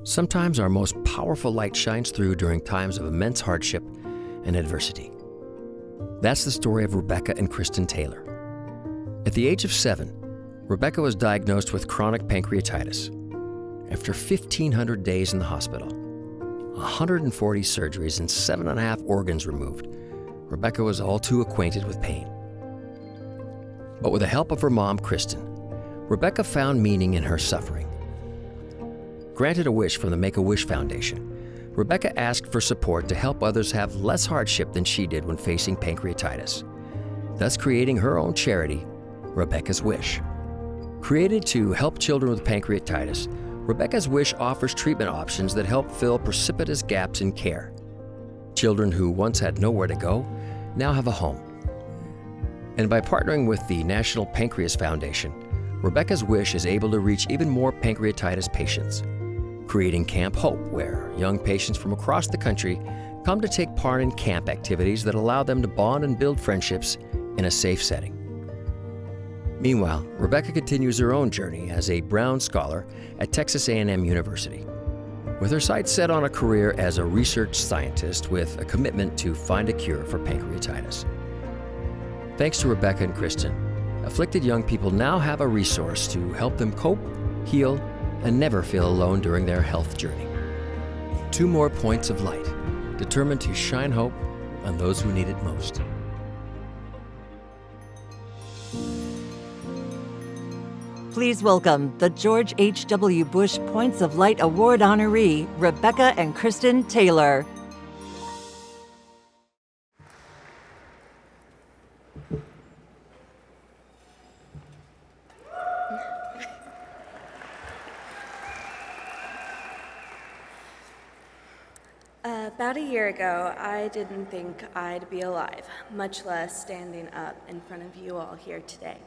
Sometimes our most powerful light shines through during times of immense hardship and adversity. That's the story of Rebecca and Christyn Taylor. At the age of 7, Rebecca was diagnosed with chronic pancreatitis. After 1,500 days in the hospital, 140 surgeries and 7.5 organs removed, Rebecca was all too acquainted with pain. But with the help of her mom, Christyn, Rebecca found meaning in her suffering. Granted a wish from the Make-A-Wish Foundation, Rebecca asked for support to help others have less hardship than she did when facing pancreatitis, thus creating her own charity, Rebecca's Wish. Created to help children with pancreatitis, Rebecca's Wish offers treatment options that help fill precipitous gaps in care. Children who once had nowhere to go now have a home. And by partnering with the National Pancreas Foundation, Rebecca's Wish is able to reach even more pancreatitis patients, creating Camp Hope, where young patients from across the country come to take part in camp activities that allow them to bond and build friendships in a safe setting. Meanwhile, Rebecca continues her own journey as a Brown Scholar at Texas A&M University, with her sights set on a career as a research scientist with a commitment to find a cure for pancreatitis. Thanks to Rebecca and Christyn, afflicted young people now have a resource to help them cope, heal, and never feel alone during their health journey. 2 more points of light, determined to shine hope on those who need it most. Please welcome the George H.W. Bush Points of Light Award honoree, Rebecca and Christyn Taylor. About a year ago, I didn't think I'd be alive, much less standing up in front of you all here today.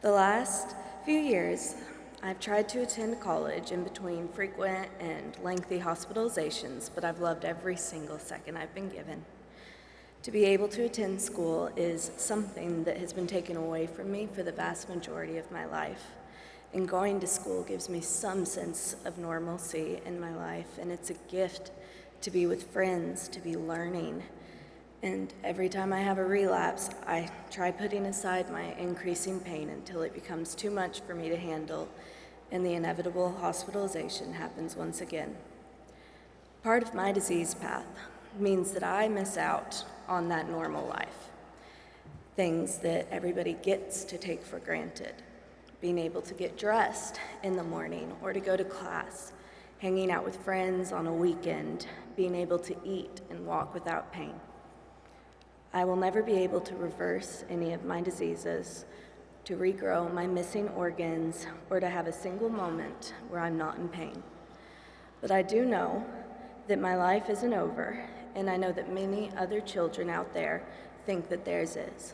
The last few years, I've tried to attend college in between frequent and lengthy hospitalizations, but I've loved every single second I've been given. To be able to attend school is something that has been taken away from me for the vast majority of my life. And going to school gives me some sense of normalcy in my life, and it's a gift to be with friends, to be learning. And every time I have a relapse, I try putting aside my increasing pain until it becomes too much for me to handle, and the inevitable hospitalization happens once again. Part of my disease path means that I miss out on that normal life, things that everybody gets to take for granted. Being able to get dressed in the morning or to go to class, hanging out with friends on a weekend, being able to eat and walk without pain. I will never be able to reverse any of my diseases, to regrow my missing organs, or to have a single moment where I'm not in pain. But I do know that my life isn't over, and I know that many other children out there think that theirs is,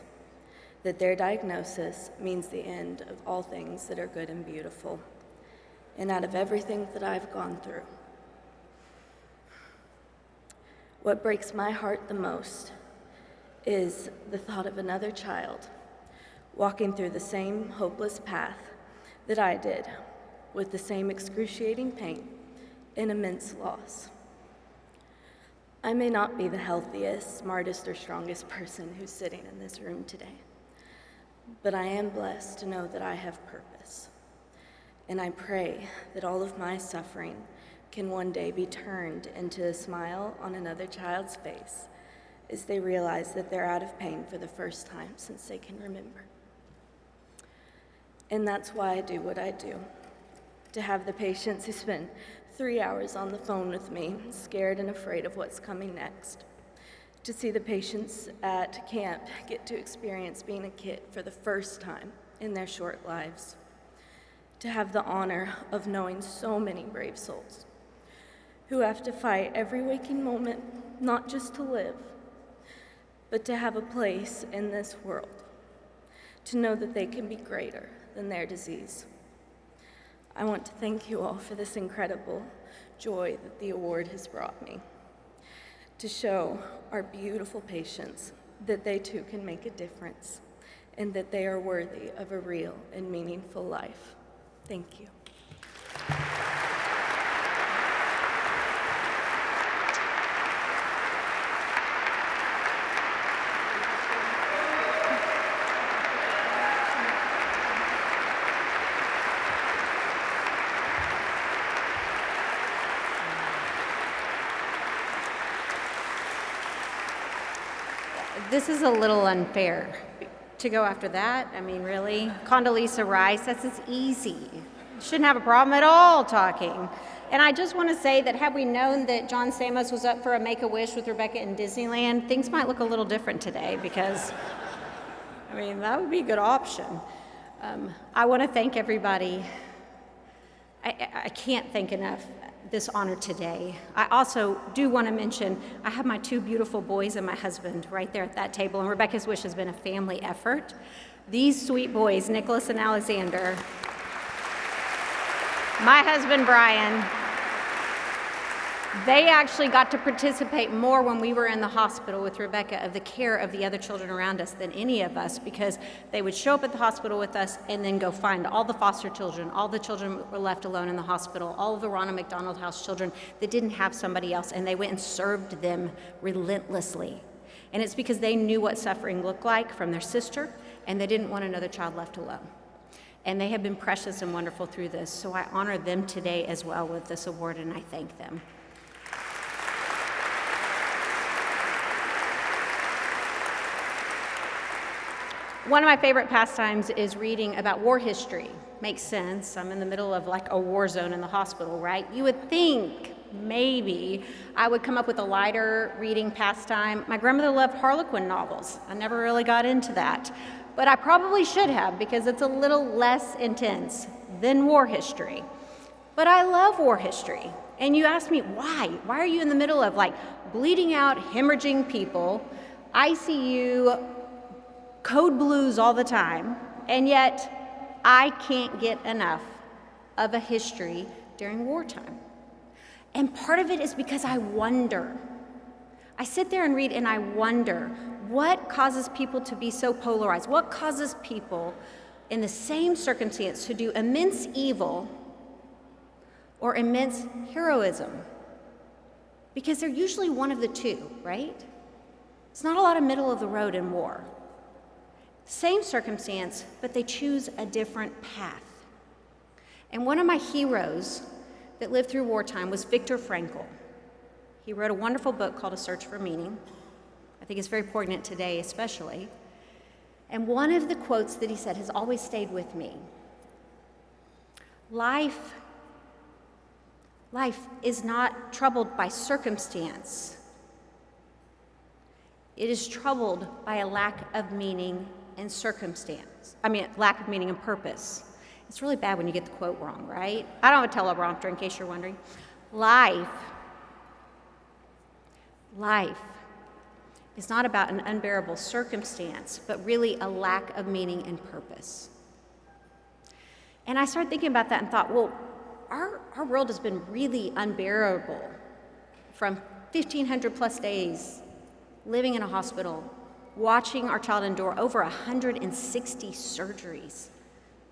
that their diagnosis means the end of all things that are good and beautiful. And out of everything that I've gone through, what breaks my heart the most is the thought of another child walking through the same hopeless path that I did, with the same excruciating pain and immense loss. I may not be the healthiest, smartest, or strongest person who's sitting in this room today, but I am blessed to know that I have purpose. And I pray that all of my suffering can one day be turned into a smile on another child's face as they realize that they're out of pain for the first time since they can remember. And that's why I do what I do, to have the patients who spend 3 hours on the phone with me, scared and afraid of what's coming next, to see the patients at camp get to experience being a kid for the first time in their short lives, to have the honor of knowing so many brave souls who have to fight every waking moment, not just to live, but to have a place in this world, to know that they can be greater than their disease. I want to thank you all for this incredible joy that the award has brought me, to show our beautiful patients that they too can make a difference and that they are worthy of a real and meaningful life. Thank you. this is a little unfair to go after that. I mean, really? Condoleezza Rice, that's as easy. Shouldn't have a problem at all talking. And I just want to say that had we known that John Stamos was up for a Make-A-Wish with Rebecca in Disneyland, things might look a little different today because, I mean, that would be a good option. I want to thank everybody. I can't thank enough this honor today. I also do want to mention, I have my two beautiful boys and my husband right there at that table, and Rebecca's Wish has been a family effort. These sweet boys, Nicholas and Alexander, my husband Brian, they actually got to participate more when we were in the hospital with Rebecca of the care of the other children around us than any of us, because they would show up at the hospital with us and then go find all the foster children, all the children were left alone in the hospital, all of the Ronald McDonald House children that didn't have somebody else, and they went and served them relentlessly. And it's because they knew what suffering looked like from their sister, and they didn't want another child left alone. And they have been precious and wonderful through this, so I honor them today as well with this award, and I thank them. One of my favorite pastimes is reading about war history. Makes sense. I'm in the middle of like a war zone in the hospital, right? You would think maybe I would come up with a lighter reading pastime. My grandmother loved Harlequin novels. I never really got into that, but I probably should have because it's a little less intense than war history. But I love war history. And you ask me, why? Why are you in the middle of like bleeding out, hemorrhaging people, ICU, code blues all the time, and yet I can't get enough of a history during wartime? And part of it is because I wonder. I sit there and read and I wonder, what causes people to be so polarized? What causes people in the same circumstance to do immense evil or immense heroism? Because they're usually one of the two, right? It's not a lot of middle of the road in war. Same circumstance, but they choose a different path. And one of my heroes that lived through wartime was Viktor Frankl. He wrote a wonderful book called A Search for Meaning. I think it's very poignant today, especially. And one of the quotes that he said has always stayed with me. Life is not troubled by circumstance. It is troubled by a lack of meaning and lack of meaning and purpose. It's really bad when you get the quote wrong, right? I don't have a teleprompter in case you're wondering. Life is not about an unbearable circumstance, but really a lack of meaning and purpose. And I started thinking about that and thought, well, our world has been really unbearable from 1,500 plus days living in a hospital, watching our child endure over 160 surgeries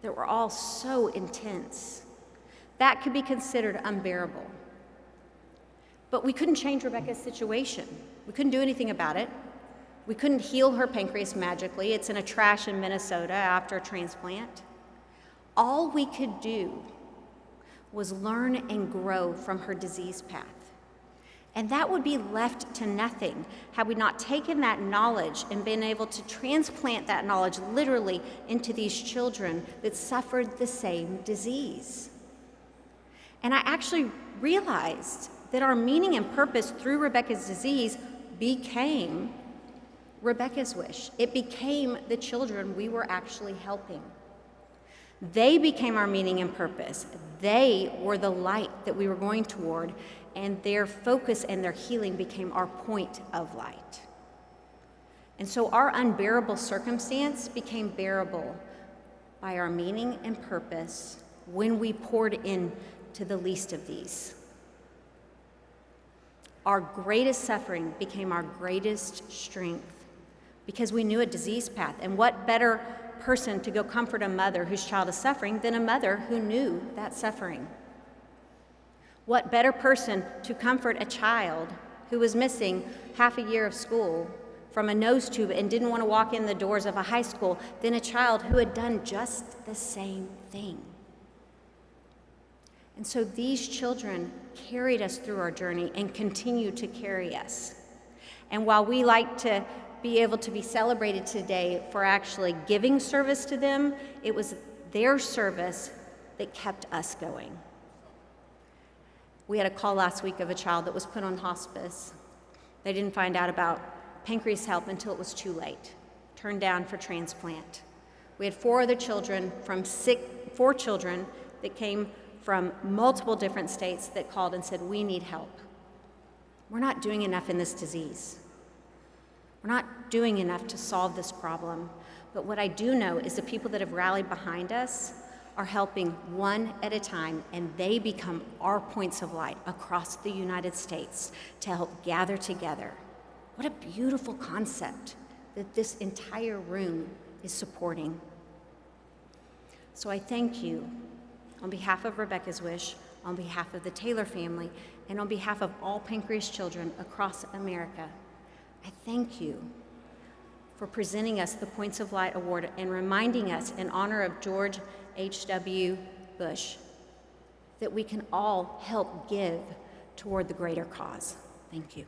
that were all so intense. That could be considered unbearable. But we couldn't change Rebecca's situation. We couldn't do anything about it. We couldn't heal her pancreas magically. It's in a trash in Minnesota after a transplant. All we could do was learn and grow from her disease path. And that would be left to nothing had we not taken that knowledge and been able to transplant that knowledge literally into these children that suffered the same disease. And I actually realized that our meaning and purpose through Rebecca's disease became Rebecca's Wish. It became the children we were actually helping. They became our meaning and purpose. They were the light that we were going toward, and their focus and their healing became our point of light. And so our unbearable circumstance became bearable by our meaning and purpose when we poured into the least of these. Our greatest suffering became our greatest strength because we knew a disease path. And what better person to go comfort a mother whose child is suffering than a mother who knew that suffering? What better person to comfort a child who was missing half a year of school from a nose tube and didn't want to walk in the doors of a high school than a child who had done just the same thing? And so these children carried us through our journey and continue to carry us. And while we like to be able to be celebrated today for actually giving service to them. It was their service that kept us going. We had a call last week of a child that was put on hospice. They didn't find out about pancreas help until it was too late, turned down for transplant. We had four children that came from multiple different states that called and said, we need help. We're not doing enough in this disease. We're not doing enough to solve this problem. But what I do know is the people that have rallied behind us are helping one at a time, and they become our points of light across the United States to help gather together. What a beautiful concept that this entire room is supporting. So I thank you on behalf of Rebecca's Wish, on behalf of the Taylor family, and on behalf of all pancreas children across America. I thank you for presenting us the Points of Light Award and reminding us in honor of George H.W. Bush that we can all help give toward the greater cause. Thank you.